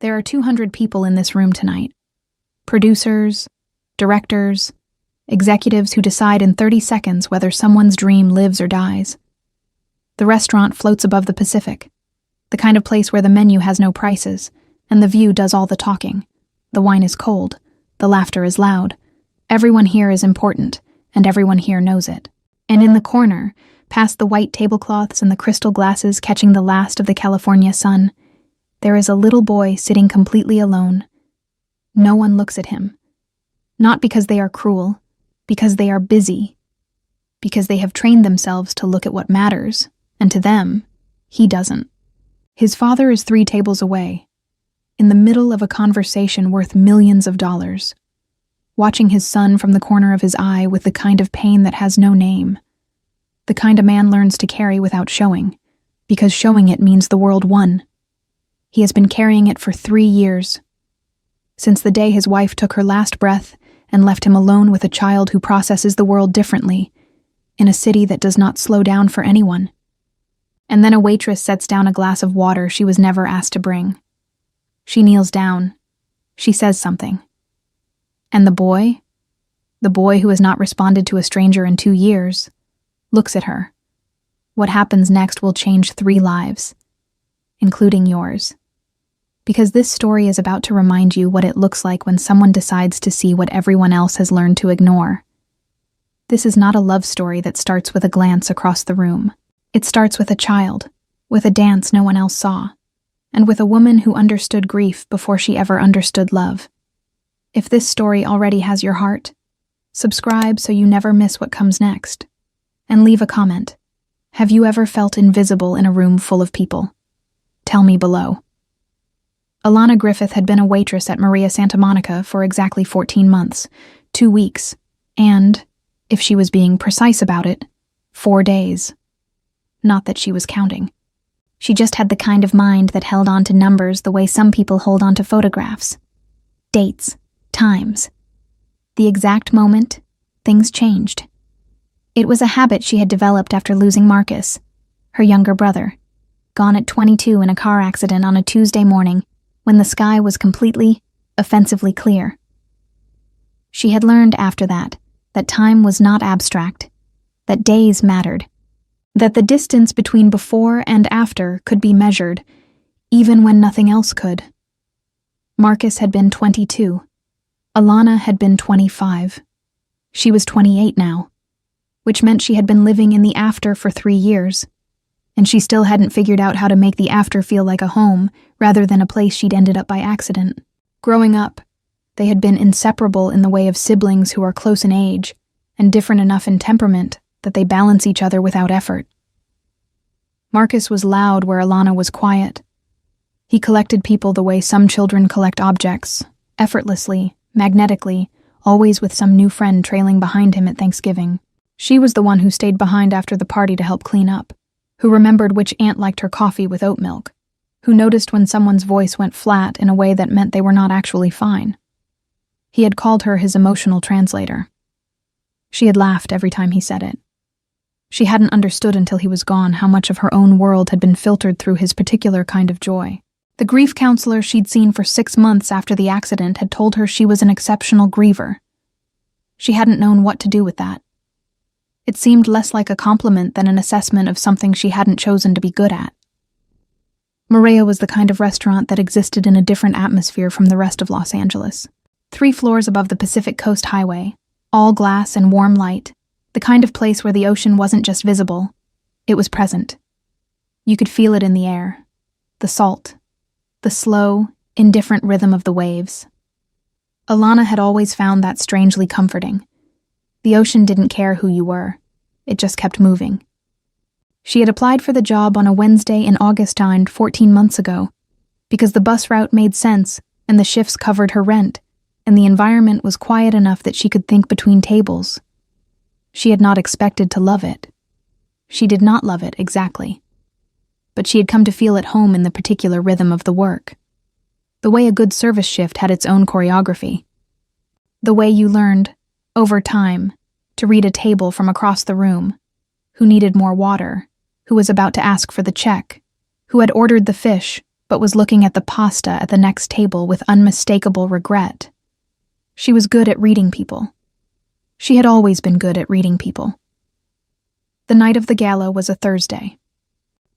There are 200 people in this room tonight. Producers, directors, executives who decide in 30 seconds whether someone's dream lives or dies. The restaurant floats above the Pacific, the kind of place where the menu has no prices, and the view does all the talking. The wine is cold, the laughter is loud. Everyone here is important, and everyone here knows it. And in the corner, past the white tablecloths and the crystal glasses catching the last of the California sun, there is a little boy sitting completely alone. No one looks at him. Not because they are cruel, because they are busy. Because they have trained themselves to look at what matters, and to them, he doesn't. His father is 3 tables away, in the middle of a conversation worth millions of dollars, watching his son from the corner of his eye with the kind of pain that has no name, the kind a man learns to carry without showing, because showing it means the world won. He has been carrying it for 3 years, since the day his wife took her last breath and left him alone with a child who processes the world differently, in a city that does not slow down for anyone. And then a waitress sets down a glass of water she was never asked to bring. She kneels down. She says something. And the boy who has not responded to a stranger in 2 years, looks at her. What happens next will change 3 lives, including yours. Because this story is about to remind you what it looks like when someone decides to see what everyone else has learned to ignore. This is not a love story that starts with a glance across the room. It starts with a child, with a dance no one else saw, and with a woman who understood grief before she ever understood love. If this story already has your heart, subscribe so you never miss what comes next. And leave a comment. Have you ever felt invisible in a room full of people? Tell me below. Alana Griffith had been a waitress at Maria Santa Monica for exactly 14 months, 2 weeks, and, if she was being precise about it, 4 days. Not that she was counting. She just had the kind of mind that held on to numbers the way some people hold on to photographs. Dates, times. The exact moment, things changed. It was a habit she had developed after losing Marcus, her younger brother, gone at 22 in a car accident on a Tuesday morning when the sky was completely, offensively clear. She had learned after that time was not abstract, that days mattered, that the distance between before and after could be measured, even when nothing else could. Marcus had been 22. Alana had been 25. She was 28 now, which meant she had been living in the after for 3 years, and she still hadn't figured out how to make the after feel like a home rather than a place she'd ended up by accident. Growing up, they had been inseparable in the way of siblings who are close in age and different enough in temperament that they balance each other without effort. Marcus was loud where Alana was quiet. He collected people the way some children collect objects, effortlessly, magnetically, always with some new friend trailing behind him at Thanksgiving. She was the one who stayed behind after the party to help clean up, who remembered which aunt liked her coffee with oat milk, who noticed when someone's voice went flat in a way that meant they were not actually fine. He had called her his emotional translator. She had laughed every time he said it. She hadn't understood until he was gone how much of her own world had been filtered through his particular kind of joy. The grief counselor she'd seen for 6 months after the accident had told her she was an exceptional griever. She hadn't known what to do with that. It seemed less like a compliment than an assessment of something she hadn't chosen to be good at. Maria was the kind of restaurant that existed in a different atmosphere from the rest of Los Angeles. 3 floors above the Pacific Coast Highway, all glass and warm light, the kind of place where the ocean wasn't just visible, it was present. You could feel it in the air, the salt, the slow, indifferent rhythm of the waves. Alana had always found that strangely comforting. The ocean didn't care who you were. It just kept moving. She had applied for the job on a Wednesday in Augustine 14 months ago because the bus route made sense and the shifts covered her rent, and the environment was quiet enough that she could think between tables. She had not expected to love it. She did not love it exactly. But she had come to feel at home in the particular rhythm of the work. The way a good service shift had its own choreography. The way you learned, over time, to read a table from across the room, who needed more water, who was about to ask for the check, who had ordered the fish, but was looking at the pasta at the next table with unmistakable regret. She was good at reading people. She had always been good at reading people. The night of the gala was a Thursday.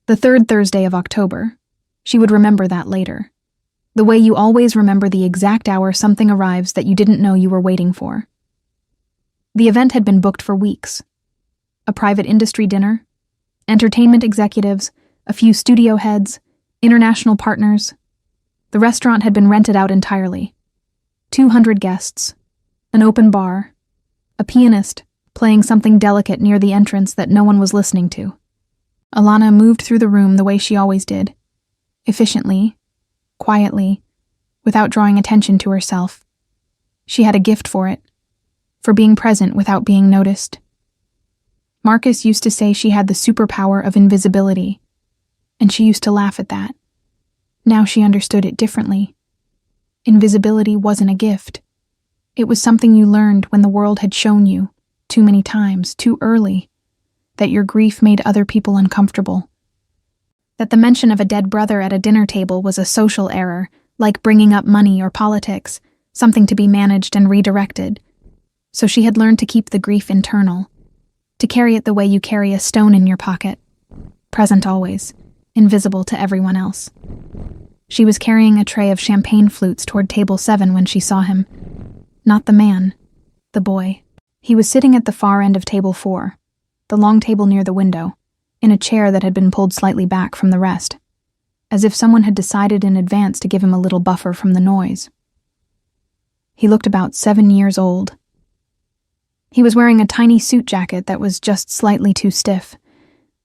The third Thursday of October. She would remember that later. The way you always remember the exact hour something arrives that you didn't know you were waiting for. The event had been booked for weeks. A private industry dinner, entertainment executives, a few studio heads, international partners. The restaurant had been rented out entirely. 200 guests, an open bar, a pianist playing something delicate near the entrance that no one was listening to. Alana moved through the room the way she always did, efficiently, quietly, without drawing attention to herself. She had a gift for it, for being present without being noticed. Marcus used to say she had the superpower of invisibility, and she used to laugh at that. Now she understood it differently. Invisibility wasn't a gift. It was something you learned when the world had shown you, too many times, too early, that your grief made other people uncomfortable. That the mention of a dead brother at a dinner table was a social error, like bringing up money or politics, something to be managed and redirected. So she had learned to keep the grief internal, to carry it the way you carry a stone in your pocket, present always, invisible to everyone else. She was carrying a tray of champagne flutes toward table 7 when she saw him. Not the man, the boy. He was sitting at the far end of table 4, the long table near the window, in a chair that had been pulled slightly back from the rest, as if someone had decided in advance to give him a little buffer from the noise. He looked about 7 years old. He was wearing a tiny suit jacket that was just slightly too stiff,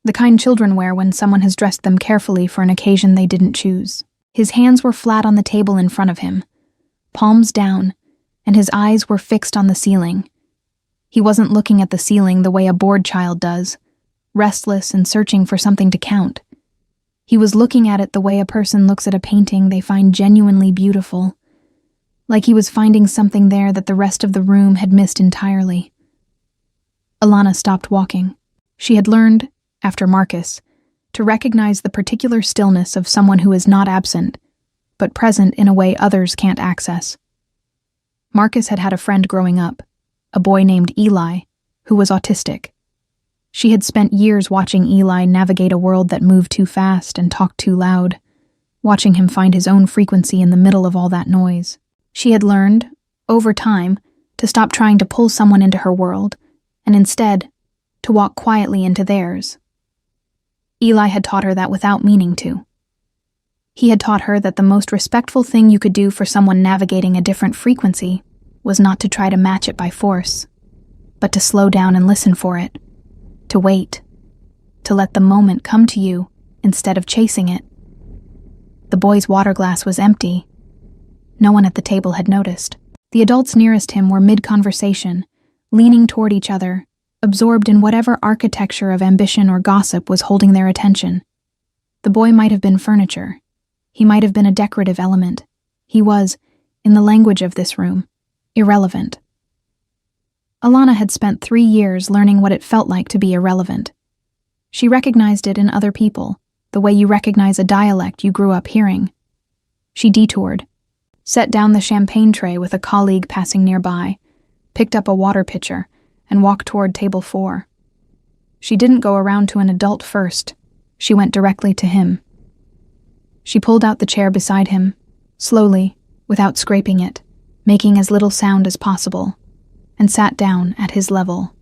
the kind children wear when someone has dressed them carefully for an occasion they didn't choose. His hands were flat on the table in front of him, palms down, and his eyes were fixed on the ceiling. He wasn't looking at the ceiling the way a bored child does, restless and searching for something to count. He was looking at it the way a person looks at a painting they find genuinely beautiful, like he was finding something there that the rest of the room had missed entirely. Alana stopped walking. She had learned, after Marcus, to recognize the particular stillness of someone who is not absent, but present in a way others can't access. Marcus had had a friend growing up, a boy named Eli, who was autistic. She had spent years watching Eli navigate a world that moved too fast and talked too loud, watching him find his own frequency in the middle of all that noise. She had learned, over time, to stop trying to pull someone into her world, and instead, to walk quietly into theirs. Eli had taught her that without meaning to. He had taught her that the most respectful thing you could do for someone navigating a different frequency was not to try to match it by force, but to slow down and listen for it, to wait, to let the moment come to you instead of chasing it. The boy's water glass was empty. No one at the table had noticed. The adults nearest him were mid-conversation, leaning toward each other, absorbed in whatever architecture of ambition or gossip was holding their attention. The boy might have been furniture. He might have been a decorative element. He was, in the language of this room, irrelevant. Alana had spent 3 years learning what it felt like to be irrelevant. She recognized it in other people, the way you recognize a dialect you grew up hearing. She detoured, set down the champagne tray with a colleague passing nearby, picked up a water pitcher, and walked toward table 4. She didn't go around to an adult first. She went directly to him. She pulled out the chair beside him, slowly, without scraping it, making as little sound as possible, and sat down at his level,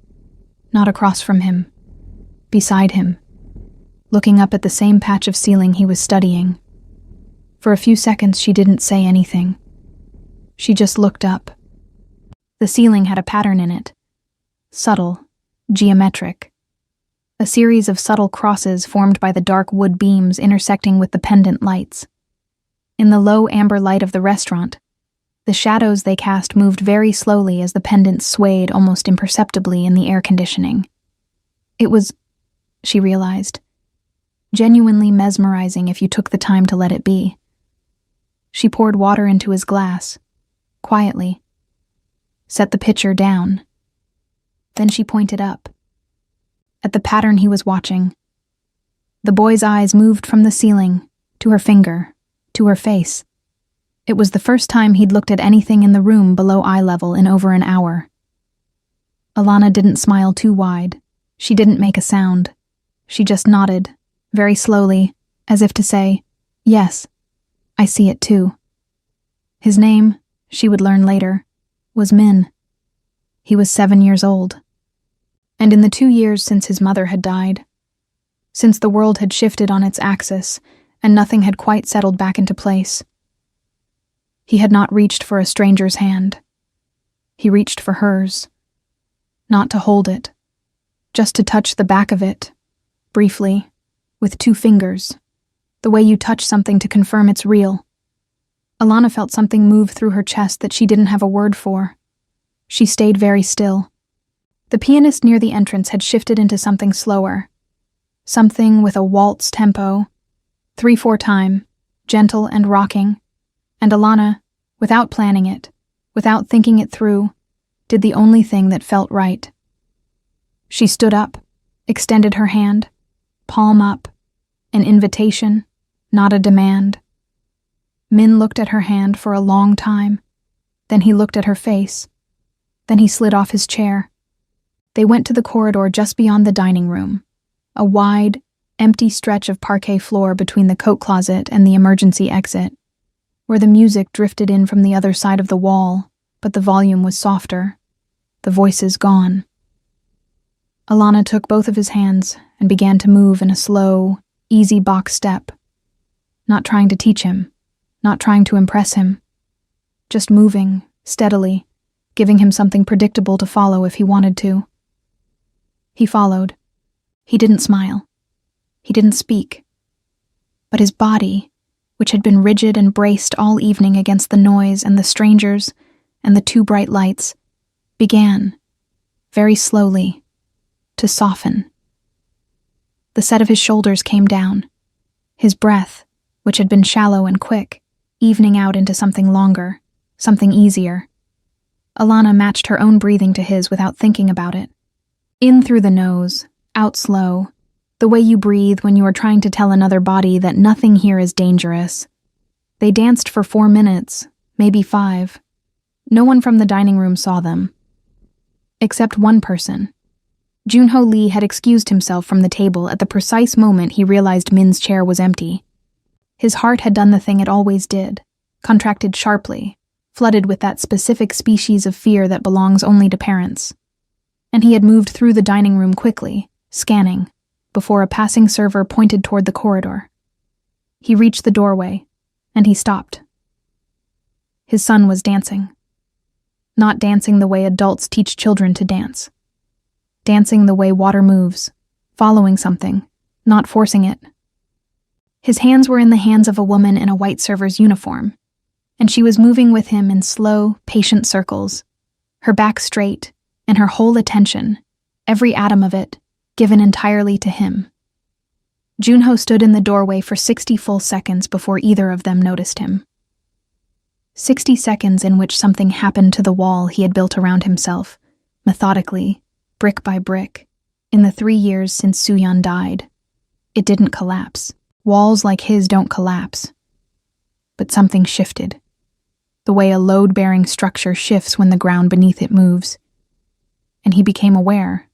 not across from him, beside him, looking up at the same patch of ceiling he was studying. For a few seconds she didn't say anything. She just looked up. The ceiling had a pattern in it, subtle, geometric. A series of subtle crosses formed by the dark wood beams intersecting with the pendant lights. In the low amber light of the restaurant, the shadows they cast moved very slowly as the pendants swayed almost imperceptibly in the air conditioning. It was, she realized, genuinely mesmerizing if you took the time to let it be. She poured water into his glass, quietly, set the pitcher down. Then she pointed up, at the pattern he was watching. The boy's eyes moved from the ceiling to her finger, to her face. It was the first time he'd looked at anything in the room below eye level in over an hour. Alana didn't smile too wide. She didn't make a sound. She just nodded, very slowly, as if to say, "Yes, I see it too." His name, she would learn later, was Min. He was 7 years old. And in the 2 years since his mother had died, since the world had shifted on its axis and nothing had quite settled back into place, he had not reached for a stranger's hand. He reached for hers. Not to hold it, just to touch the back of it, briefly, with 2 fingers, the way you touch something to confirm it's real. Alana felt something move through her chest that she didn't have a word for. She stayed very still. The pianist near the entrance had shifted into something slower, something with a waltz tempo, 3/4 time, gentle and rocking, and Alana, without planning it, without thinking it through, did the only thing that felt right. She stood up, extended her hand, palm up, an invitation, not a demand. Min looked at her hand for a long time. Then he looked at her face. Then he slid off his chair. They went to the corridor just beyond the dining room, a wide, empty stretch of parquet floor between the coat closet and the emergency exit, where the music drifted in from the other side of the wall, but the volume was softer, the voices gone. Alana took both of his hands and began to move in a slow, easy box step, not trying to teach him, not trying to impress him, just moving, steadily, giving him something predictable to follow if he wanted to. He followed. He didn't smile. He didn't speak. But his body, which had been rigid and braced all evening against the noise and the strangers and the 2 bright lights, began, very slowly, to soften. The set of his shoulders came down. His breath, which had been shallow and quick, evening out into something longer, something easier. Alana matched her own breathing to his without thinking about it. In through the nose, out slow, the way you breathe when you are trying to tell another body that nothing here is dangerous. They danced for 4 minutes, maybe 5. No one from the dining room saw them. Except one person. Junho Lee had excused himself from the table at the precise moment he realized Min's chair was empty. His heart had done the thing it always did, contracted sharply, flooded with that specific species of fear that belongs only to parents. And he had moved through the dining room quickly, scanning, before a passing server pointed toward the corridor. He reached the doorway, and he stopped. His son was dancing. Not dancing the way adults teach children to dance. Dancing the way water moves, following something, not forcing it. His hands were in the hands of a woman in a white server's uniform, and she was moving with him in slow, patient circles, her back straight, and her whole attention, every atom of it, given entirely to him. Junho stood in the doorway for 60 full seconds before either of them noticed him. 60 seconds in which something happened to the wall he had built around himself, methodically, brick by brick, in the 3 years since Suyeon died. It didn't collapse. Walls like his don't collapse. But something shifted, the way a load-bearing structure shifts when the ground beneath it moves. And he became aware,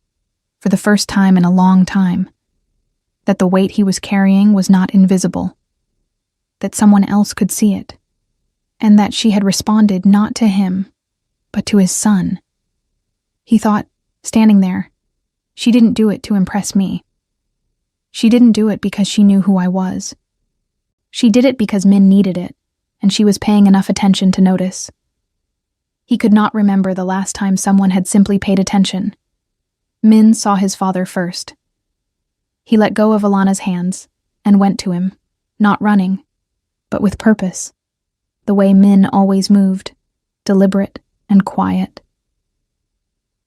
for the first time in a long time, that the weight he was carrying was not invisible, that someone else could see it, and that she had responded not to him, but to his son. He thought, standing there, she didn't do it to impress me. She didn't do it because she knew who I was. She did it because Min needed it, and she was paying enough attention to notice. He could not remember the last time someone had simply paid attention. Min saw his father first. He let go of Alana's hands and went to him, not running, but with purpose, the way Min always moved, deliberate and quiet.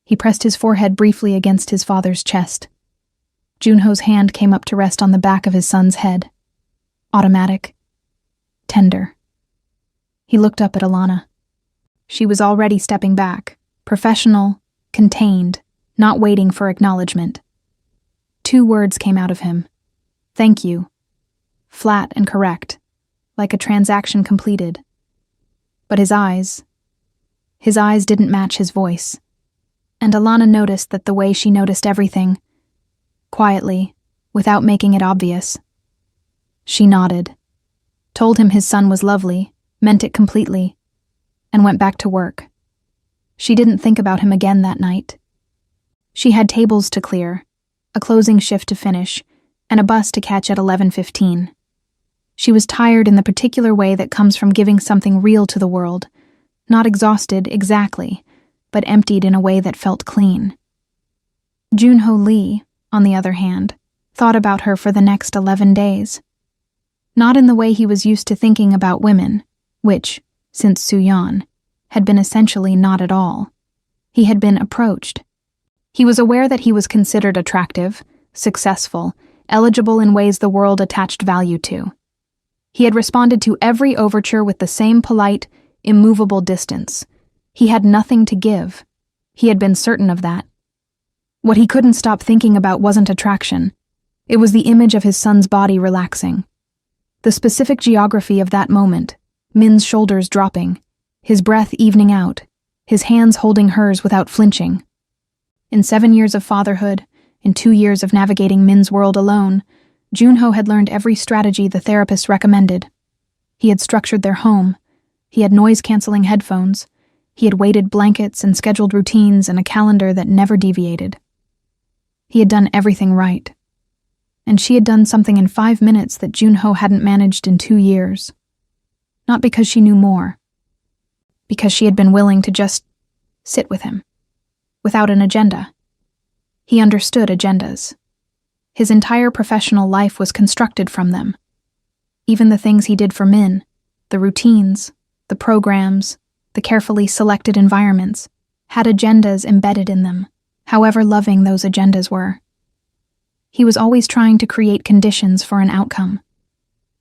He pressed his forehead briefly against his father's chest. Junho's hand came up to rest on the back of his son's head. Automatic. Tender. He looked up at Alana. She was already stepping back, professional, contained, not waiting for acknowledgement. 2 words came out of him. Thank you. Flat and correct, like a transaction completed. But his eyes didn't match his voice. And Alana noticed that the way she noticed everything, quietly, without making it obvious. She nodded, told him his son was lovely, meant it completely, and went back to work. She didn't think about him again that night. She had tables to clear, a closing shift to finish, and a bus to catch at 11:15. She was tired in the particular way that comes from giving something real to the world, not exhausted exactly, but emptied in a way that felt clean. Junho Lee, on the other hand, thought about her for the next 11 days. Not in the way he was used to thinking about women, which, since Suyeon, had been essentially not at all. He had been approached. He was aware that he was considered attractive, successful, eligible in ways the world attached value to. He had responded to every overture with the same polite, immovable distance. He had nothing to give. He had been certain of that. What he couldn't stop thinking about wasn't attraction. It was the image of his son's body relaxing. The specific geography of that moment, Min's shoulders dropping, his breath evening out, his hands holding hers without flinching. In 7 years of fatherhood, in 2 years of navigating Min's world alone, Junho had learned every strategy the therapist recommended. He had structured their home. He had noise-canceling headphones. He had weighted blankets and scheduled routines and a calendar that never deviated. He had done everything right. And she had done something in 5 minutes that Junho hadn't managed in 2 years. Not because she knew more. Because she had been willing to just sit with him. Without an agenda. He understood agendas. His entire professional life was constructed from them. Even the things he did for Min, the routines, the programs, the carefully selected environments, had agendas embedded in them, however loving those agendas were. He was always trying to create conditions for an outcome.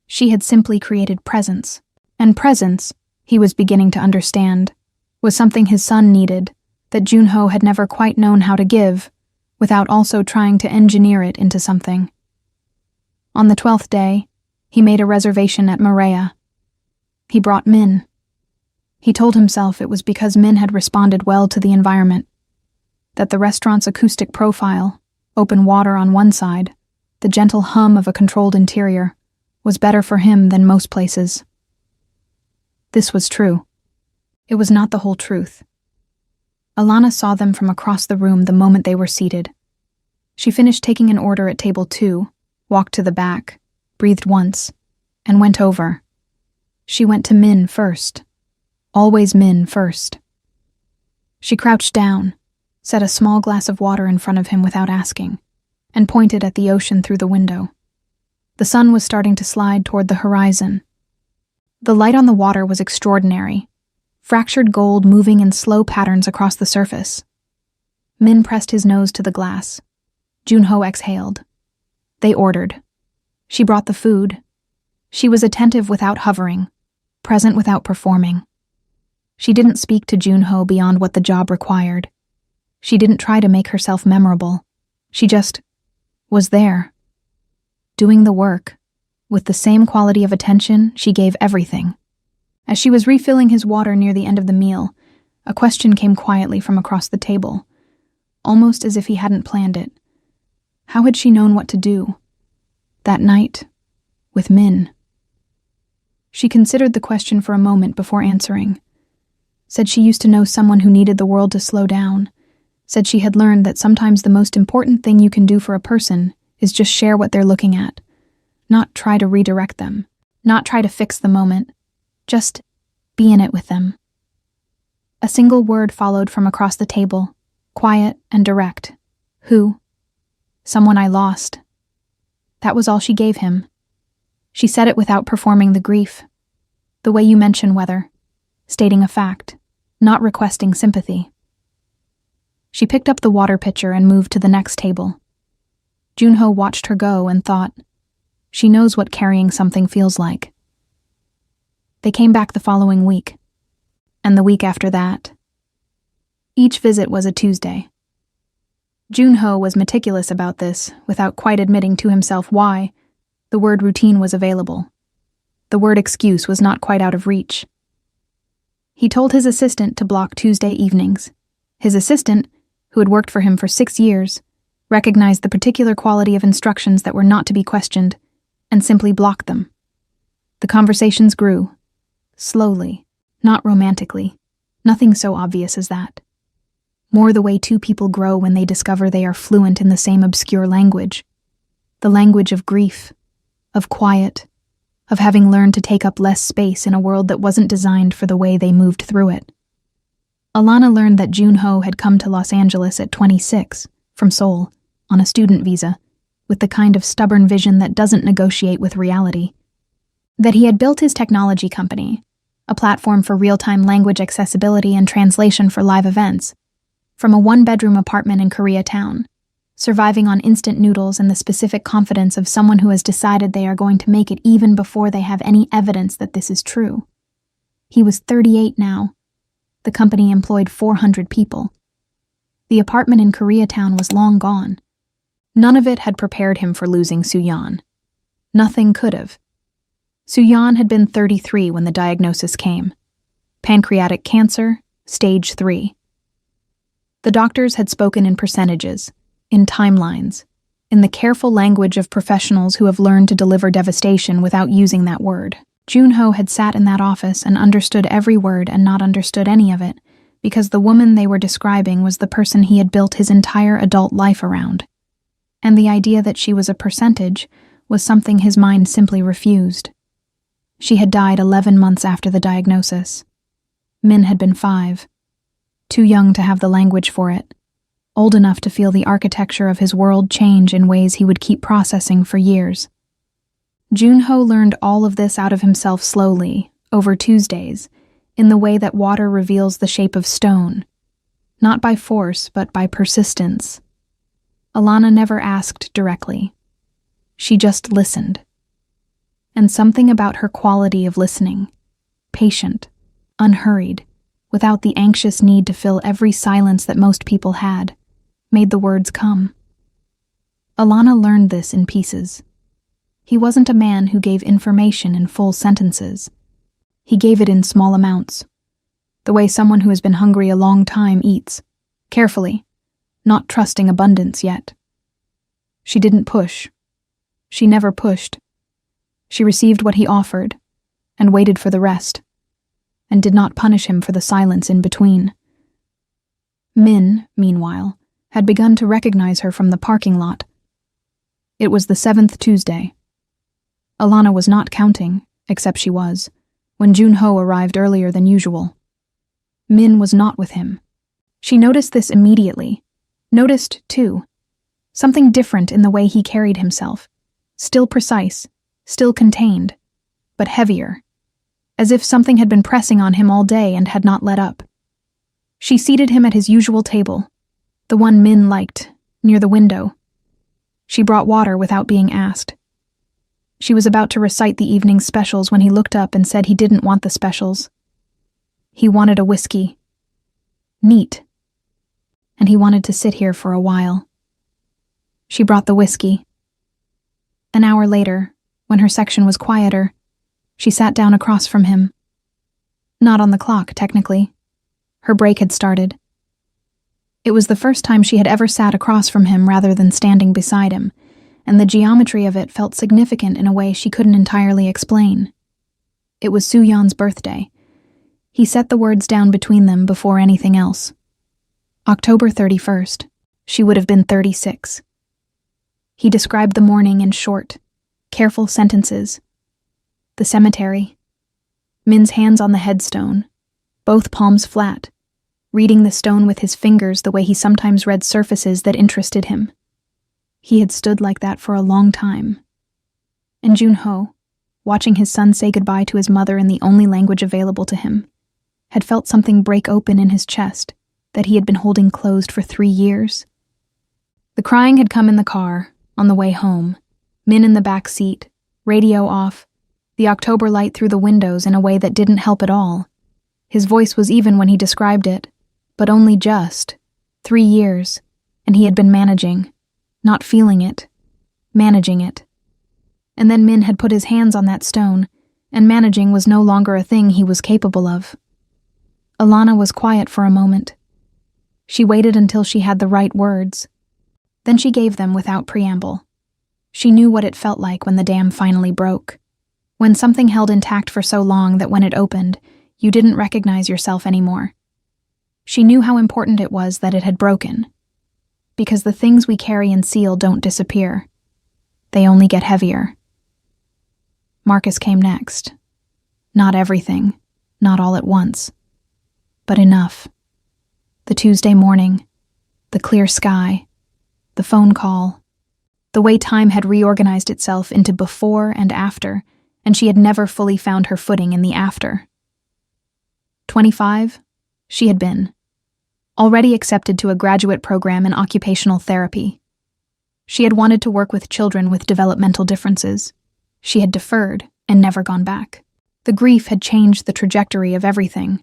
She had simply created presence. And presence, he was beginning to understand, was something his son needed, that Junho had never quite known how to give, without also trying to engineer it into something. On the 12th day, he made a reservation at Maria. He brought Min. He told himself it was because Min had responded well to the environment, that the restaurant's acoustic profile, open water on one side, the gentle hum of a controlled interior, was better for him than most places. This was true. It was not the whole truth. Alana saw them from across the room the moment they were seated. She finished taking an order at table 2, walked to the back, breathed once, and went over. She went to Min first. Always Min first. She crouched down, set a small glass of water in front of him without asking, and pointed at the ocean through the window. The sun was starting to slide toward the horizon. The light on the water was extraordinary, fractured gold moving in slow patterns across the surface. Min pressed his nose to the glass. Junho exhaled. They ordered. She brought the food. She was attentive without hovering, present without performing. She didn't speak to Junho beyond what the job required. She didn't try to make herself memorable. She just was there, doing the work. With the same quality of attention, she gave everything. As she was refilling his water near the end of the meal, a question came quietly from across the table, almost as if he hadn't planned it. How had she known what to do? That night, with Min. She considered the question for a moment before answering. Said she used to know someone who needed the world to slow down. Said she had learned that sometimes the most important thing you can do for a person is just share what they're looking at. Not try to redirect them. Not try to fix the moment. Just be in it with them. A single word followed from across the table, quiet and direct. Who? Someone I lost. That was all she gave him. She said it without performing the grief. The way you mention weather. Stating a fact, not requesting sympathy. She picked up the water pitcher and moved to the next table. Junho watched her go and thought, she knows what carrying something feels like. They came back the following week, and the week after that. Each visit was a Tuesday. Junho was meticulous about this, without quite admitting to himself why. The word routine was available. The word excuse was not quite out of reach. He told his assistant to block Tuesday evenings. His assistant, who had worked for him for 6 years, recognized the particular quality of instructions that were not to be questioned, and simply blocked them. The conversations grew. Slowly, not romantically. Nothing so obvious as that. More the way two people grow when they discover they are fluent in the same obscure language. The language of grief, of quiet, of having learned to take up less space in a world that wasn't designed for the way they moved through it. Alana learned that Junho had come to Los Angeles at 26, from Seoul, on a student visa, with the kind of stubborn vision that doesn't negotiate with reality. That he had built his technology company, a platform for real-time language accessibility and translation for live events, from a one-bedroom apartment in Koreatown, surviving on instant noodles and the specific confidence of someone who has decided they are going to make it even before they have any evidence that this is true. He was 38 now. The company employed 400 people. The apartment in Koreatown was long gone. None of it had prepared him for losing Suyeon. Nothing could have. Suyeon had been 33 when the diagnosis came. Pancreatic cancer, stage 3. The doctors had spoken in percentages, in timelines, in the careful language of professionals who have learned to deliver devastation without using that word. Junho had sat in that office and understood every word and not understood any of it, because the woman they were describing was the person he had built his entire adult life around. And the idea that she was a percentage was something his mind simply refused. She had died 11 months after the diagnosis. Min had been 5. Too young to have the language for it, old enough to feel the architecture of his world change in ways he would keep processing for years. Junho learned all of this out of himself slowly, over Tuesdays, in the way that water reveals the shape of stone, not by force but by persistence. Alana never asked directly. She just listened. And something about her quality of listening, patient, unhurried, without the anxious need to fill every silence that most people had, made the words come. Alana learned this in pieces. He wasn't a man who gave information in full sentences. He gave it in small amounts, the way someone who has been hungry a long time eats, carefully, not trusting abundance yet. She didn't push. She never pushed. She received what he offered, and waited for the rest, and did not punish him for the silence in between. Min, meanwhile, had begun to recognize her from the parking lot. It was the 7th Tuesday. Alana was not counting, except she was, when Junho arrived earlier than usual. Min was not with him. She noticed this immediately. Noticed, too, something different in the way he carried himself, still precise, still contained, but heavier, as if something had been pressing on him all day and had not let up. She seated him at his usual table, the one Min liked, near the window. She brought water without being asked. She was about to recite the evening's specials when he looked up and said he didn't want the specials. He wanted a whiskey. Neat. And he wanted to sit here for a while. She brought the whiskey. An hour later, when her section was quieter, she sat down across from him. Not on the clock, technically. Her break had started. It was the first time she had ever sat across from him rather than standing beside him, and the geometry of it felt significant in a way she couldn't entirely explain. It was Suyeon's birthday. He set the words down between them before anything else. October 31st. She would have been 36. He described the morning in short, careful sentences. The cemetery. Min's hands on the headstone, both palms flat, reading the stone with his fingers the way he sometimes read surfaces that interested him. He had stood like that for a long time. And Junho, watching his son say goodbye to his mother in the only language available to him, had felt something break open in his chest that he had been holding closed for 3 years. The crying had come in the car, on the way home, Min in the back seat, radio off, the October light through the windows in a way that didn't help at all. His voice was even when he described it, but only just. 3 years, and he had been managing, not feeling it, managing it. And then Min had put his hands on that stone, and managing was no longer a thing he was capable of. Alana was quiet for a moment. She waited until she had the right words. Then she gave them without preamble. She knew what it felt like when the dam finally broke. When something held intact for so long that when it opened, you didn't recognize yourself anymore. She knew how important it was that it had broken. Because the things we carry and seal don't disappear. They only get heavier. Marcus came next. Not everything, not all at once. But enough. The Tuesday morning, the clear sky, the phone call, the way time had reorganized itself into before and after, and she had never fully found her footing in the after. 25, she had been. Already accepted to a graduate program in occupational therapy. She had wanted to work with children with developmental differences. She had deferred and never gone back. The grief had changed the trajectory of everything.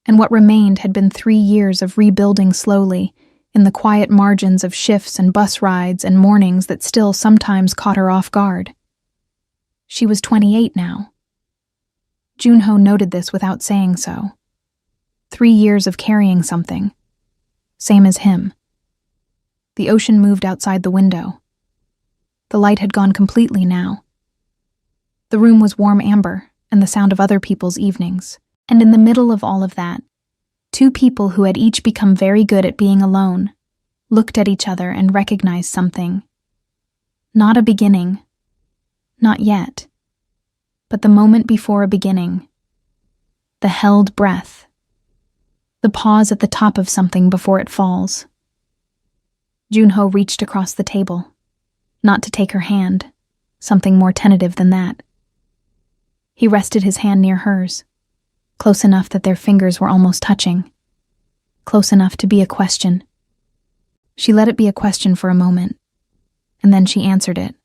And what remained had been 3 years of rebuilding slowly, in the quiet margins of shifts and bus rides and mornings that still sometimes caught her off guard. She was 28 now. Junho noted this without saying so. 3 years of carrying something. Same as him. The ocean moved outside the window. The light had gone completely now. The room was warm amber and the sound of other people's evenings. And in the middle of all of that, 2 people who had each become very good at being alone looked at each other and recognized something. Not a beginning. Not yet. But the moment before a beginning. The held breath. The pause at the top of something before it falls. Junho reached across the table. Not to take her hand. Something more tentative than that. He rested his hand near hers. Close enough that their fingers were almost touching. Close enough to be a question. She let it be a question for a moment, and then she answered it,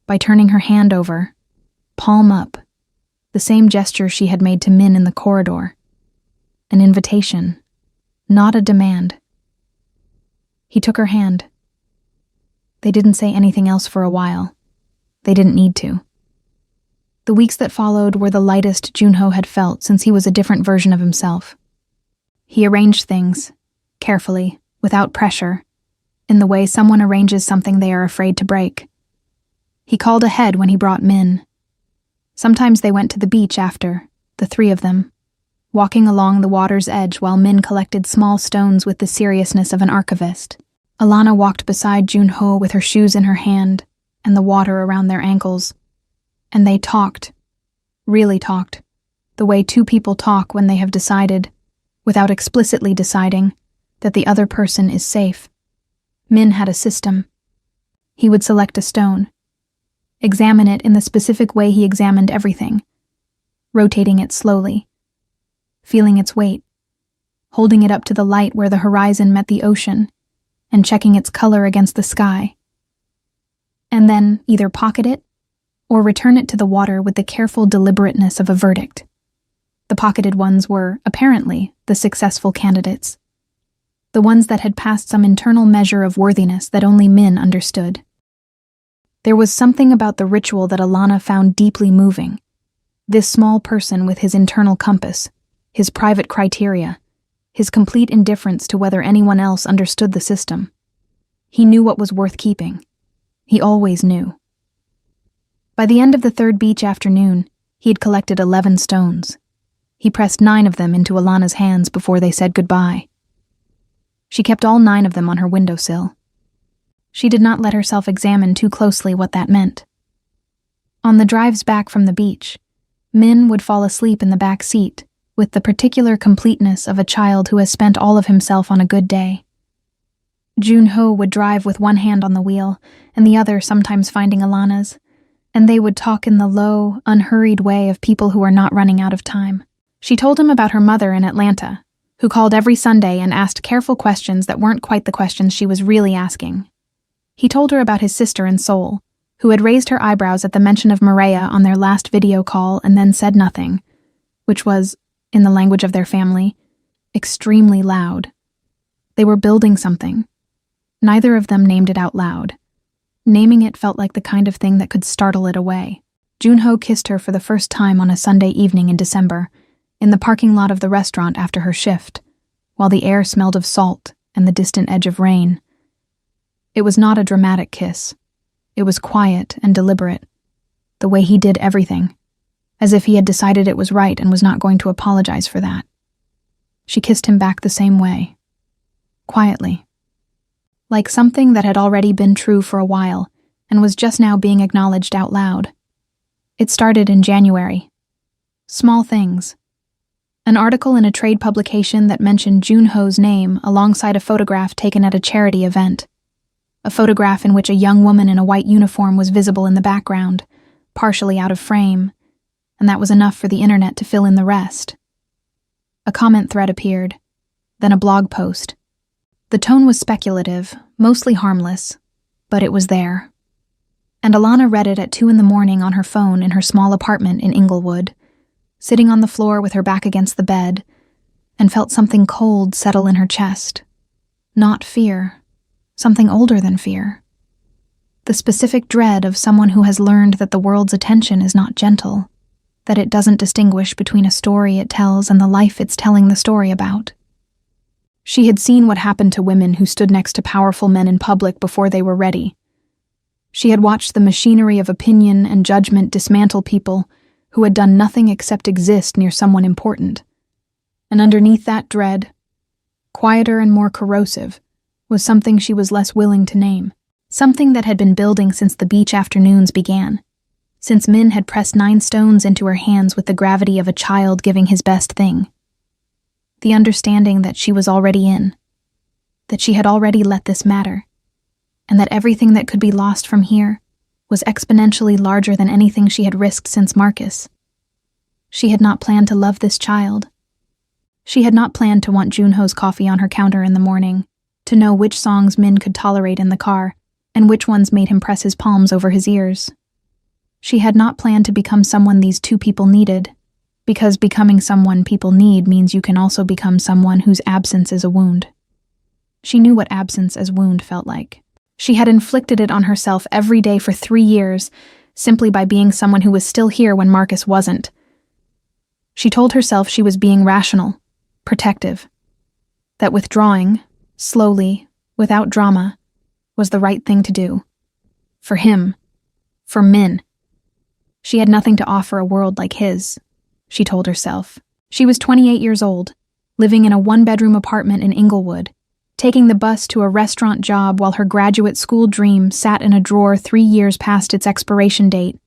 by turning her hand over, palm up, the same gesture she had made to Min in the corridor. An invitation, not a demand. He took her hand. They didn't say anything else for a while. They didn't need to. The weeks that followed were the lightest Junho had felt since he was a different version of himself. He arranged things, carefully, without pressure, in the way someone arranges something they are afraid to break. He called ahead when he brought Min. Sometimes they went to the beach after, the 3 of them, walking along the water's edge while Min collected small stones with the seriousness of an archivist. Alana walked beside Junho with her shoes in her hand and the water around their ankles. And they talked, really talked, the way 2 people talk when they have decided, without explicitly deciding, that the other person is safe. Min had a system. He would select a stone, examine it in the specific way he examined everything, rotating it slowly, feeling its weight, holding it up to the light where the horizon met the ocean, and checking its color against the sky. And then either pocket it, or return it to the water with the careful deliberateness of a verdict. The pocketed ones were, apparently, the successful candidates. The ones that had passed some internal measure of worthiness that only Min understood. There was something about the ritual that Alana found deeply moving. This small person with his internal compass, his private criteria, his complete indifference to whether anyone else understood the system. He knew what was worth keeping. He always knew. By the end of the 3rd beach afternoon, he had collected 11 stones. He pressed 9 of them into Alana's hands before they said goodbye. She kept all 9 of them on her windowsill. She did not let herself examine too closely what that meant. On the drives back from the beach, Min would fall asleep in the back seat with the particular completeness of a child who has spent all of himself on a good day. Junho would drive with one hand on the wheel and the other sometimes finding Alana's, and they would talk in the low, unhurried way of people who are not running out of time. She told him about her mother in Atlanta, who called every Sunday and asked careful questions that weren't quite the questions she was really asking. He told her about his sister in Seoul, who had raised her eyebrows at the mention of Maria on their last video call and then said nothing, which was, in the language of their family, extremely loud. They were building something. Neither of them named it out loud. Naming it felt like the kind of thing that could startle it away. Junho kissed her for the first time on a Sunday evening in December, in the parking lot of the restaurant after her shift, while the air smelled of salt and the distant edge of rain. It was not a dramatic kiss. It was quiet and deliberate, the way he did everything, as if he had decided it was right and was not going to apologize for that. She kissed him back the same way, quietly, like something that had already been true for a while and was just now being acknowledged out loud. It started in January. Small things. An article in a trade publication that mentioned Junho's name alongside a photograph taken at a charity event. A photograph in which a young woman in a white uniform was visible in the background, partially out of frame, and that was enough for the internet to fill in the rest. A comment thread appeared, then a blog post. The tone was speculative, mostly harmless, but it was there. And Alana read it at 2 a.m. on her phone in her small apartment in Inglewood, sitting on the floor with her back against the bed, and felt something cold settle in her chest. Not fear, something older than fear. The specific dread of someone who has learned that the world's attention is not gentle, that it doesn't distinguish between a story it tells and the life it's telling the story about. She had seen what happened to women who stood next to powerful men in public before they were ready. She had watched the machinery of opinion and judgment dismantle people who had done nothing except exist near someone important. And underneath that dread, quieter and more corrosive, was something she was less willing to name. Something that had been building since the beach afternoons began, since Min had pressed 9 stones into her hands with the gravity of a child giving his best thing. The understanding that she was already in, that she had already let this matter, and that everything that could be lost from here was exponentially larger than anything she had risked since Marcus. She had not planned to love this child. She had not planned to want Junho's coffee on her counter in the morning, to know which songs Min could tolerate in the car, and which ones made him press his palms over his ears. She had not planned to become someone these 2 people needed, because becoming someone people need means you can also become someone whose absence is a wound. She knew what absence as wound felt like. She had inflicted it on herself every day for 3 years, simply by being someone who was still here when Marcus wasn't. She told herself she was being rational, protective, that withdrawing, slowly, without drama, was the right thing to do. For him. For Min. She had nothing to offer a world like his, she told herself. She was 28 years old, living in a 1-bedroom apartment in Inglewood, taking the bus to a restaurant job while her graduate school dream sat in a drawer 3 years past its expiration date.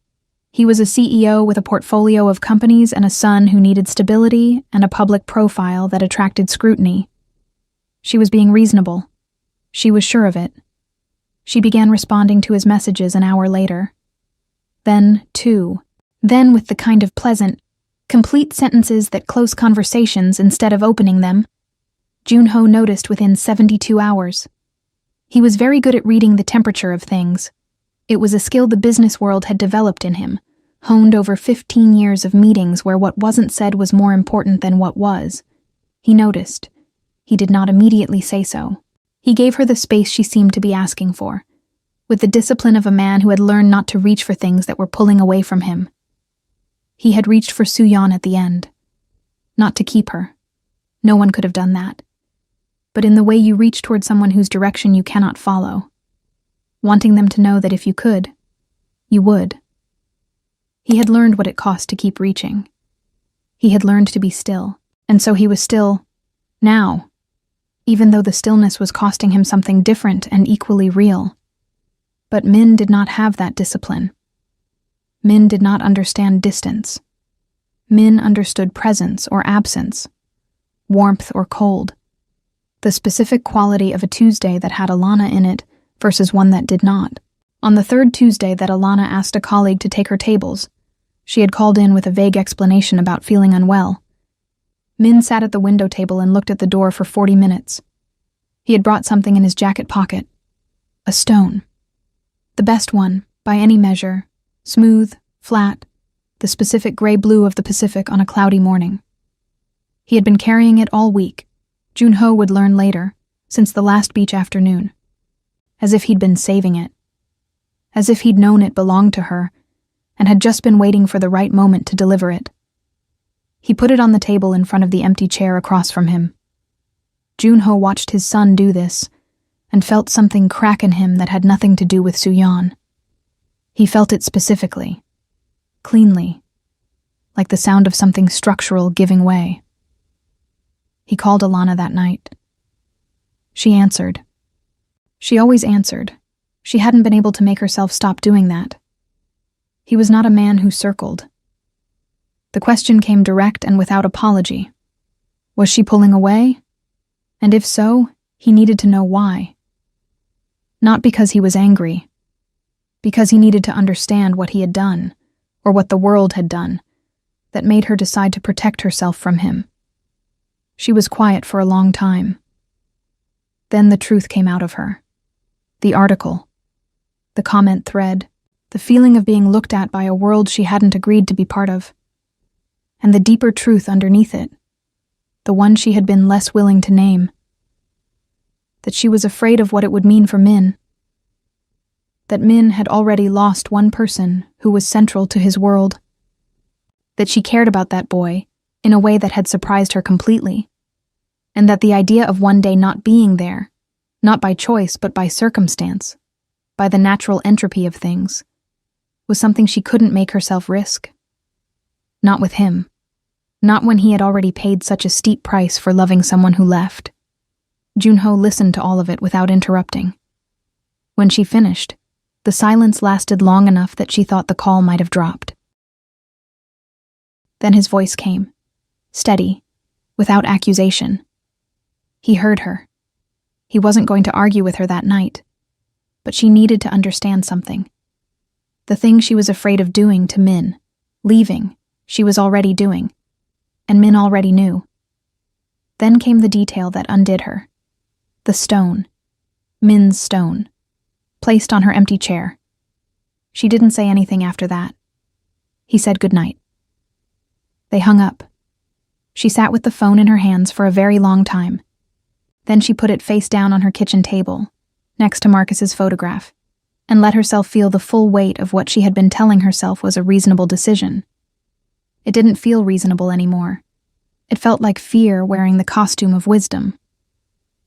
He was a CEO with a portfolio of companies and a son who needed stability and a public profile that attracted scrutiny. She was being reasonable. She was sure of it. She began responding to his messages an hour later. Then, with the kind of pleasant, complete sentences that close conversations instead of opening them, Junho noticed within 72 hours. He was very good at reading the temperature of things. It was a skill the business world had developed in him, honed over 15 years of meetings where what wasn't said was more important than what was. He noticed. He did not immediately say so. He gave her the space she seemed to be asking for, with the discipline of a man who had learned not to reach for things that were pulling away from him. He had reached for Suyeon at the end. Not to keep her. No one could have done that. But in the way you reach toward someone whose direction you cannot follow, wanting them to know that if you could, you would. He had learned what it cost to keep reaching. He had learned to be still, and so he was still, now, even though the stillness was costing him something different and equally real. But Min did not have that discipline. Min did not understand distance. Min understood presence or absence, warmth or cold, the specific quality of a Tuesday that had Alana in it versus one that did not. On the 3rd Tuesday that Alana asked a colleague to take her tables, she had called in with a vague explanation about feeling unwell. Min sat at the window table and looked at the door for 40 minutes. He had brought something in his jacket pocket. A stone. The best one, by any measure, smooth, flat, the specific gray-blue of the Pacific on a cloudy morning. He had been carrying it all week, Junho would learn later, since the last beach afternoon. As if he'd been saving it. As if he'd known it belonged to her, and had just been waiting for the right moment to deliver it. He put it on the table in front of the empty chair across from him. Junho watched his son do this and felt something crack in him that had nothing to do with Suyeon. He felt it specifically, cleanly, like the sound of something structural giving way. He called Alana that night. She answered. She always answered. She hadn't been able to make herself stop doing that. He was not a man who circled. The question came direct and without apology. Was she pulling away? And if so, he needed to know why. Not because he was angry. Because he needed to understand what he had done, or what the world had done, that made her decide to protect herself from him. She was quiet for a long time. Then the truth came out of her. The article, the comment thread, the feeling of being looked at by a world she hadn't agreed to be part of. And the deeper truth underneath it, the one she had been less willing to name. That she was afraid of what it would mean for Min. That Min had already lost one person who was central to his world. That she cared about that boy in a way that had surprised her completely. And that the idea of one day not being there, not by choice but by circumstance, by the natural entropy of things, was something she couldn't make herself risk. Not with him. Not when he had already paid such a steep price for loving someone who left. Junho listened to all of it without interrupting. When she finished, the silence lasted long enough that she thought the call might have dropped. Then his voice came, steady, without accusation. He heard her. He wasn't going to argue with her that night, but she needed to understand something. The thing she was afraid of doing to Min, leaving, she was already doing, and Min already knew. Then came the detail that undid her. The stone, Min's stone, placed on her empty chair. She didn't say anything after that. He said goodnight. They hung up. She sat with the phone in her hands for a very long time. Then she put it face down on her kitchen table, next to Marcus's photograph, and let herself feel the full weight of what she had been telling herself was a reasonable decision. It didn't feel reasonable anymore. It felt like fear wearing the costume of wisdom.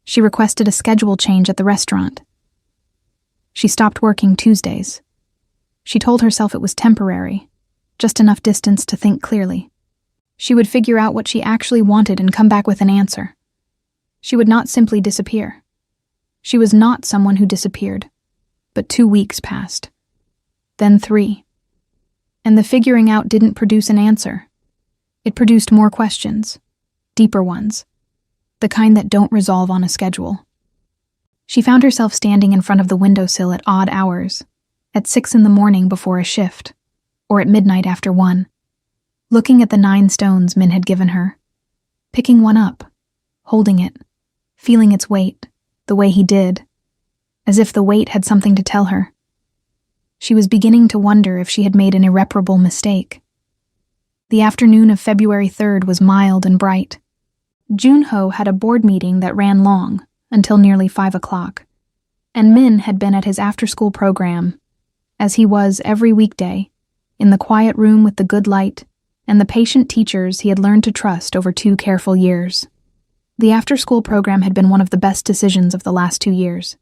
She requested a schedule change at the restaurant. She stopped working Tuesdays. She told herself it was temporary, just enough distance to think clearly. She would figure out what she actually wanted and come back with an answer. She would not simply disappear. She was not someone who disappeared. But 2 weeks passed. Then 3. And the figuring out didn't produce an answer. It produced more questions, deeper ones, the kind that don't resolve on a schedule. She found herself standing in front of the windowsill at odd hours, at 6 a.m. before a shift, or at midnight after 1, looking at the 9 stones Min had given her, picking one up, holding it, feeling its weight, the way he did, as if the weight had something to tell her. She was beginning to wonder if she had made an irreparable mistake. The afternoon of February 3rd was mild and bright. Junho had a board meeting that ran long, until nearly 5 o'clock, and Min had been at his after-school program, as he was every weekday, in the quiet room with the good light and the patient teachers he had learned to trust over 2 careful years. The after-school program had been one of the best decisions of the last 2 years.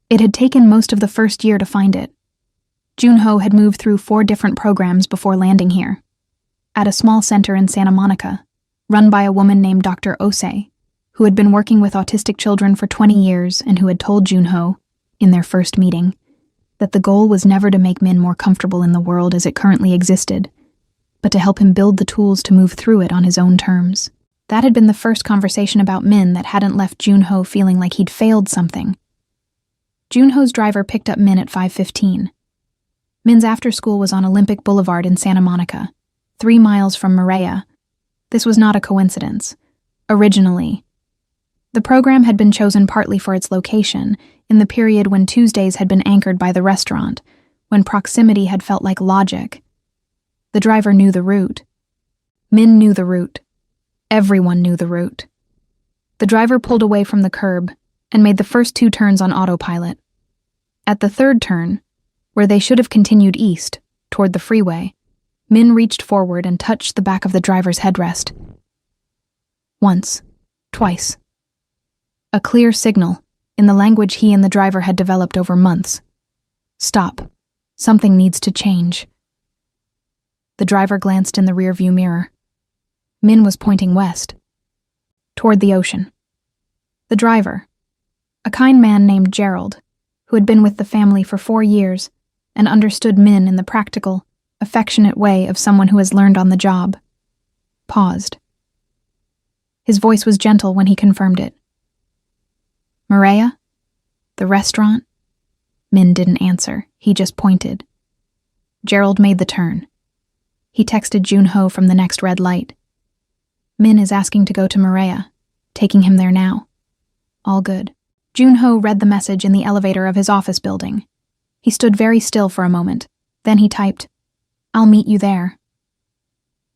It had taken most of the first year to find it. Junho had moved through 4 different programs before landing here. At a small center in Santa Monica, run by a woman named Dr. Ose, who had been working with autistic children for 20 years and who had told Junho, in their first meeting, that the goal was never to make Min more comfortable in the world as it currently existed, but to help him build the tools to move through it on his own terms. That had been the first conversation about Min that hadn't left Junho feeling like he'd failed something. Junho's driver picked up Min at 5:15. Min's after-school was on Olympic Boulevard in Santa Monica, 3 miles from Maria. This was not a coincidence. Originally, the program had been chosen partly for its location, in the period when Tuesdays had been anchored by the restaurant, when proximity had felt like logic. The driver knew the route. Min knew the route. Everyone knew the route. The driver pulled away from the curb and made the first 2 turns on autopilot. At the 3rd turn, where they should have continued east, toward the freeway, Min reached forward and touched the back of the driver's headrest. Once, twice. A clear signal, in the language he and the driver had developed over months. Stop. Something needs to change. The driver glanced in the rearview mirror. Min was pointing west, toward the ocean. The driver, a kind man named Gerald, who had been with the family for 4 years and understood Min in the practical, affectionate way of someone who has learned on the job, paused. His voice was gentle when he confirmed it. Maria? The restaurant? Min didn't answer. He just pointed. Gerald made the turn. He texted Junho from the next red light. Min is asking to go to Maria, taking him there now. All good. Junho read the message in the elevator of his office building. He stood very still for a moment. Then he typed, "I'll meet you there."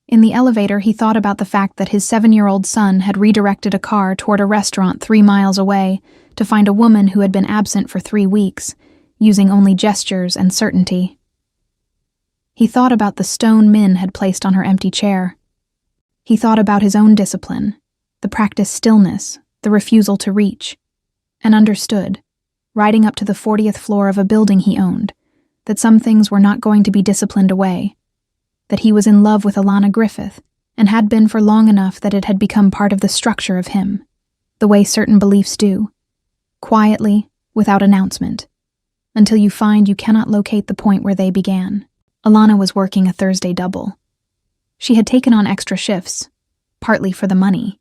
In the elevator, he thought about the fact that his 7-year-old son had redirected a car toward a restaurant 3 miles away to find a woman who had been absent for 3 weeks, using only gestures and certainty. He thought about the stone Min had placed on her empty chair. He thought about his own discipline, the practiced stillness, the refusal to reach, and understood, riding up to the 40th floor of a building he owned, that some things were not going to be disciplined away, that he was in love with Alana Griffith, and had been for long enough that it had become part of the structure of him, the way certain beliefs do, quietly, without announcement, until you find you cannot locate the point where they began. Alana was working a Thursday double. She had taken on extra shifts, partly for the money,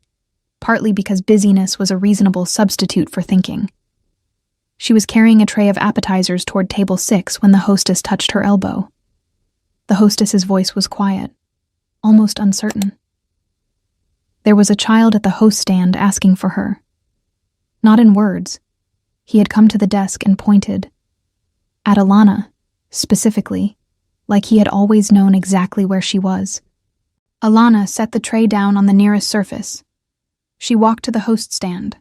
partly because busyness was a reasonable substitute for thinking. She was carrying a tray of appetizers toward table 6 when the hostess touched her elbow. The hostess's voice was quiet, almost uncertain. There was a child at the host stand asking for her. Not in words. He had come to the desk and pointed. At Alana, specifically, like he had always known exactly where she was. Alana set the tray down on the nearest surface. She walked to the host stand,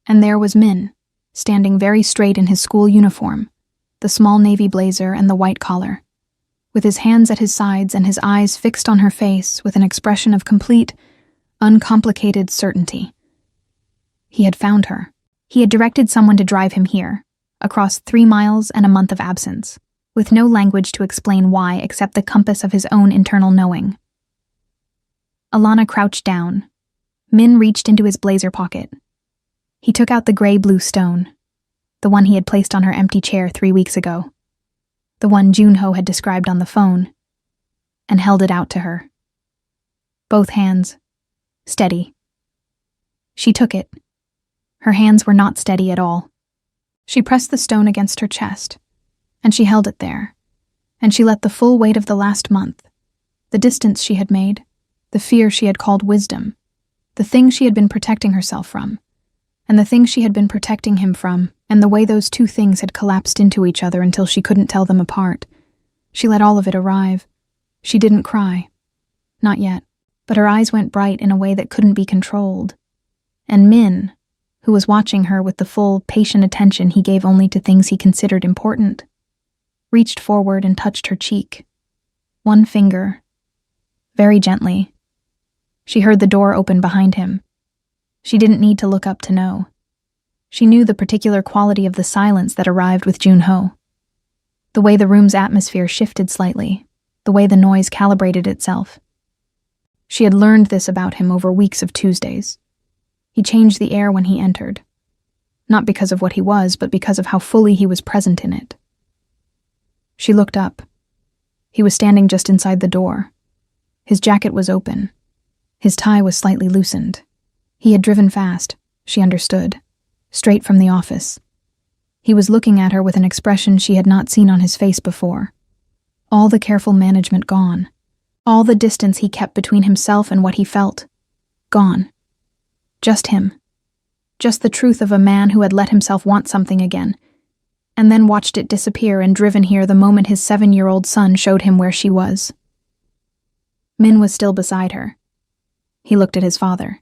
and there was Min, standing very straight in his school uniform, the small navy blazer and the white collar, with his hands at his sides and his eyes fixed on her face with an expression of complete, uncomplicated certainty. He had found her. He had directed someone to drive him here, across 3 miles and a month of absence, with no language to explain why except the compass of his own internal knowing. Alana crouched down. Min reached into his blazer pocket. He took out the gray-blue stone, the one he had placed on her empty chair 3 weeks ago, the one Junho had described on the phone, and held it out to her. Both hands, steady. She took it. Her hands were not steady at all. She pressed the stone against her chest, and she held it there, and she let the full weight of the last month, the distance she had made, the fear she had called wisdom, the thing she had been protecting herself from, and the thing she had been protecting him from, and the way those two things had collapsed into each other until she couldn't tell them apart. She let all of it arrive. She didn't cry. Not yet. But her eyes went bright in a way that couldn't be controlled. And Min, who was watching her with the full, patient attention he gave only to things he considered important, reached forward and touched her cheek. One finger. Very gently. She heard the door open behind him. She didn't need to look up to know. She knew the particular quality of the silence that arrived with Junho. The way the room's atmosphere shifted slightly, the way the noise calibrated itself. She had learned this about him over weeks of Tuesdays. He changed the air when he entered. Not because of what he was, but because of how fully he was present in it. She looked up. He was standing just inside the door. His jacket was open. His tie was slightly loosened. He had driven fast, she understood, straight from the office. He was looking at her with an expression she had not seen on his face before. All the careful management gone. All the distance he kept between himself and what he felt. Gone. Just him. Just the truth of a man who had let himself want something again, and then watched it disappear and driven here the moment his 7-year-old son showed him where she was. Min was still beside her. He looked at his father.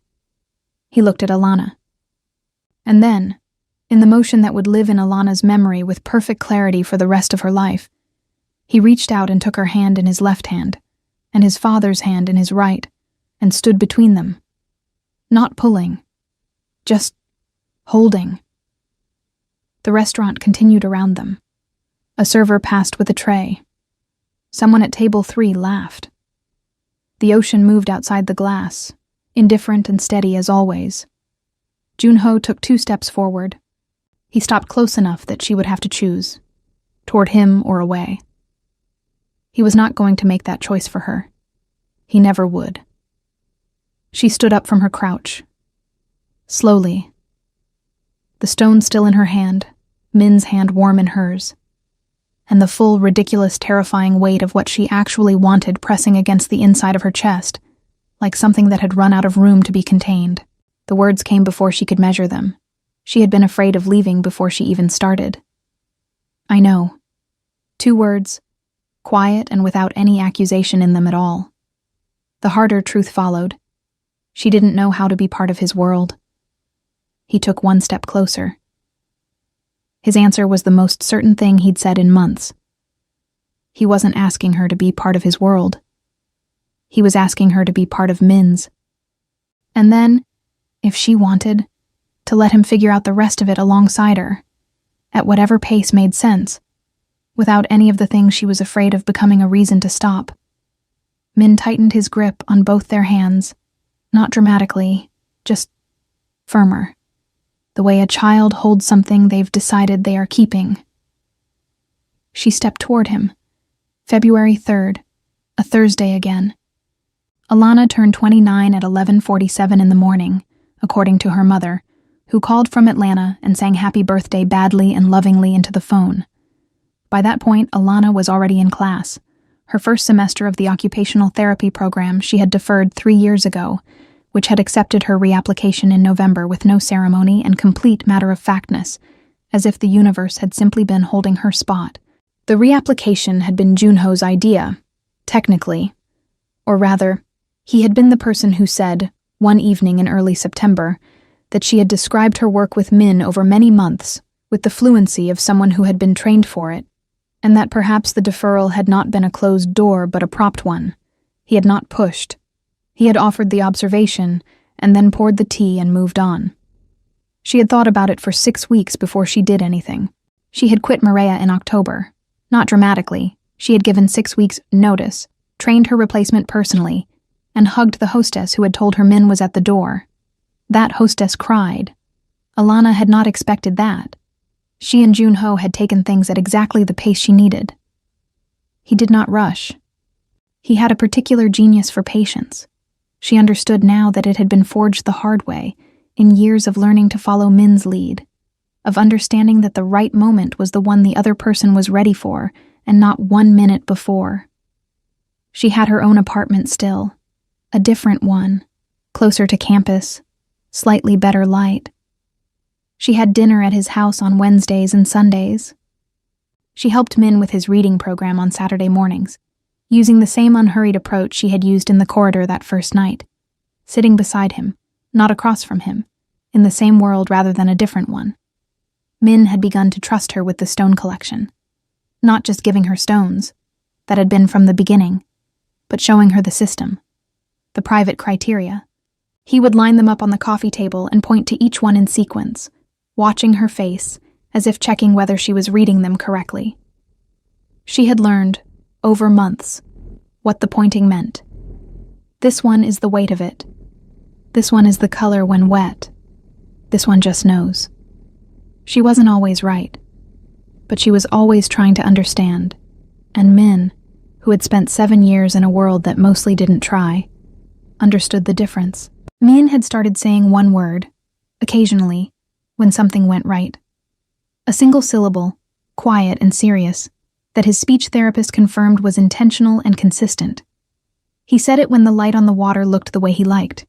He looked at Alana. And then, in the motion that would live in Alana's memory with perfect clarity for the rest of her life, He reached out and took her hand in his left hand, and his father's hand in his right, and stood between them. Not pulling, just holding. The restaurant continued around them. A server passed with a tray. Someone at table 3 laughed. The ocean moved outside the glass, indifferent and steady as always. Junho took 2 steps forward. He stopped close enough that she would have to choose, toward him or away. He was not going to make that choice for her. He never would. She stood up from her crouch. Slowly. The stone still in her hand, Min's hand warm in hers, and the full, ridiculous, terrifying weight of what she actually wanted pressing against the inside of her chest, like something that had run out of room to be contained. The words came before she could measure them. She had been afraid of leaving before she even started. I know. 2 words, quiet and without any accusation in them at all. The harder truth followed. She didn't know how to be part of his world. He took 1 step closer. His answer was the most certain thing he'd said in months. He wasn't asking her to be part of his world. He was asking her to be part of Min's. And then, if she wanted, to let him figure out the rest of it alongside her, at whatever pace made sense, without any of the things she was afraid of becoming a reason to stop. Min tightened his grip on both their hands, not dramatically, just firmer. The way a child holds something they've decided they are keeping. She stepped toward him. February 3rd, a Thursday again. Alana turned 29 at 11:47 in the morning, according to her mother, who called from Atlanta and sang happy birthday badly and lovingly into the phone. By that point, Alana was already in class. Her first semester of the occupational therapy program she had deferred 3 years ago, which had accepted her reapplication in November with no ceremony and complete matter-of-factness, as if the universe had simply been holding her spot. The reapplication had been Junho's idea, technically. Or rather, he had been the person who said, one evening in early September, that she had described her work with Min over many months, with the fluency of someone who had been trained for it, and that perhaps the deferral had not been a closed door but a propped one. He had not pushed. He had offered the observation, and then poured the tea and moved on. She had thought about it for 6 weeks before she did anything. She had quit Maria in October. Not dramatically. She had given 6 weeks' notice, trained her replacement personally, and hugged the hostess who had told her Min was at the door. That hostess cried. Alana had not expected that. She and Junho had taken things at exactly the pace she needed. He did not rush. He had a particular genius for patience. She understood now that it had been forged the hard way, in years of learning to follow Min's lead, of understanding that the right moment was the one the other person was ready for, and not 1 minute before. She had her own apartment still, a different one, closer to campus, slightly better light. She had dinner at his house on Wednesdays and Sundays. She helped Min with his reading program on Saturday mornings, using the same unhurried approach she had used in the corridor that first night, sitting beside him, not across from him, in the same world rather than a different one. Min had begun to trust her with the stone collection, not just giving her stones, that had been from the beginning, but showing her the system, the private criteria. He would line them up on the coffee table and point to each one in sequence, watching her face, as if checking whether she was reading them correctly. She had learned, over months, what the pointing meant. This one is the weight of it. This one is the color when wet. This one just knows. She wasn't always right, but she was always trying to understand, and Min, who had spent 7 years in a world that mostly didn't try, understood the difference. Min had started saying one word, occasionally, when something went right. A single syllable, quiet and serious, that his speech therapist confirmed was intentional and consistent. He said it when the light on the water looked the way he liked.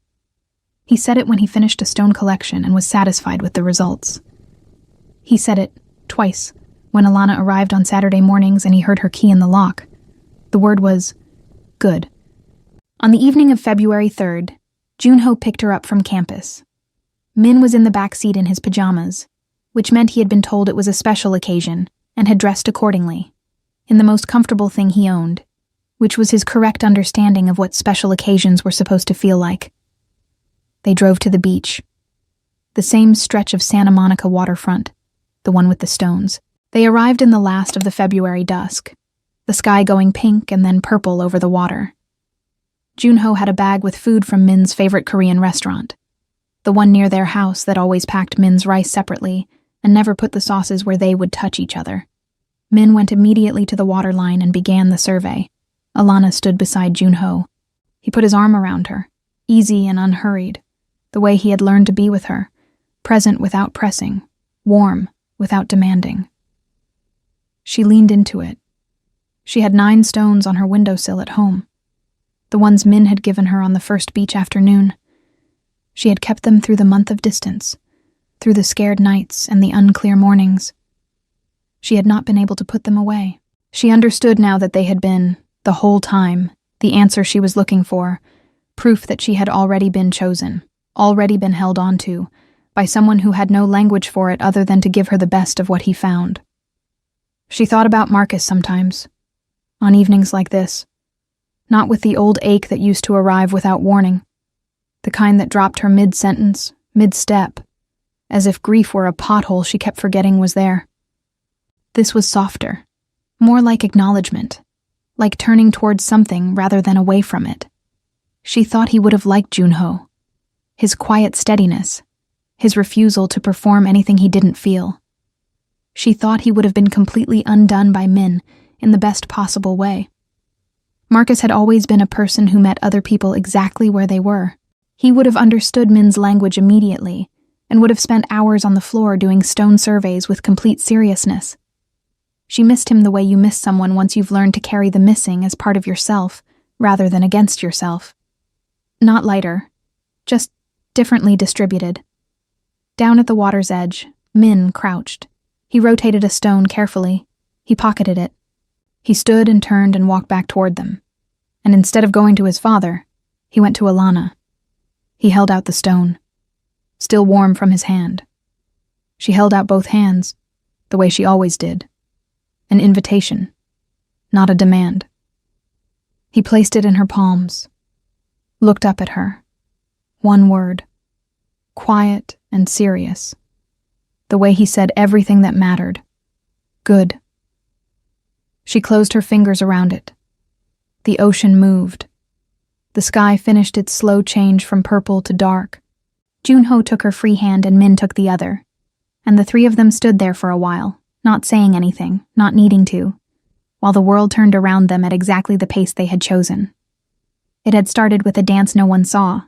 He said it when he finished a stone collection and was satisfied with the results. He said it, twice, when Alana arrived on Saturday mornings and he heard her key in the lock. The word was, good. On the evening of February 3rd, Junho picked her up from campus. Min was in the back seat in his pajamas, which meant he had been told it was a special occasion and had dressed accordingly. in the most comfortable thing he owned, which was his correct understanding of what special occasions were supposed to feel like. They drove to the beach, the same stretch of Santa Monica waterfront, the one with the stones. They arrived in the last of the February dusk, the sky going pink and then purple over the water. Junho had a bag with food from Min's favorite Korean restaurant, the one near their house that always packed Min's rice separately and never put the sauces where they would touch each other. Min went immediately to the waterline and began the survey. Alana stood beside Junho. He put his arm around her, easy and unhurried, the way he had learned to be with her, present without pressing, warm without demanding. She leaned into it. She had 9 stones on her windowsill at home, the ones Min had given her on the first beach afternoon. She had kept them through the month of distance, through the scared nights and the unclear mornings. She had not been able to put them away. She understood now that they had been, the whole time, the answer she was looking for, proof that she had already been chosen, already been held onto, by someone who had no language for it other than to give her the best of what he found. She thought about Marcus sometimes, on evenings like this, not with the old ache that used to arrive without warning, the kind that dropped her mid-sentence, mid-step, as if grief were a pothole she kept forgetting was there. This was softer, more like acknowledgement, like turning towards something rather than away from it. She thought he would have liked Junho, his quiet steadiness, his refusal to perform anything he didn't feel. She thought he would have been completely undone by Min in the best possible way. Marcus had always been a person who met other people exactly where they were. He would have understood Min's language immediately and would have spent hours on the floor doing stone surveys with complete seriousness. She missed him the way you miss someone once you've learned to carry the missing as part of yourself rather than against yourself. Not lighter, just differently distributed. Down at the water's edge, Min crouched. He rotated a stone carefully. He pocketed it. He stood and turned and walked back toward them. And instead of going to his father, he went to Alana. He held out the stone, still warm from his hand. She held out both hands, the way she always did. An invitation, not a demand. He placed it in her palms, looked up at her. One word, quiet and serious. The way he said everything that mattered. Good. She closed her fingers around it. The ocean moved. The sky finished its slow change from purple to dark. Junho took her free hand and Min took the other, and the 3 of them stood there for a while, not saying anything, not needing to, while the world turned around them at exactly the pace they had chosen. It had started with a dance no one saw,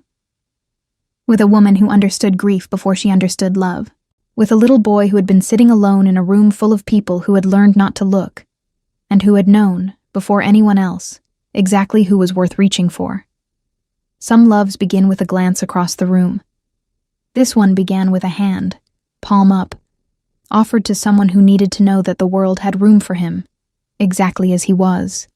with a woman who understood grief before she understood love, with a little boy who had been sitting alone in a room full of people who had learned not to look, and who had known, before anyone else, exactly who was worth reaching for. Some loves begin with a glance across the room. This one began with a hand, palm up, offered to someone who needed to know that the world had room for him, exactly as he was.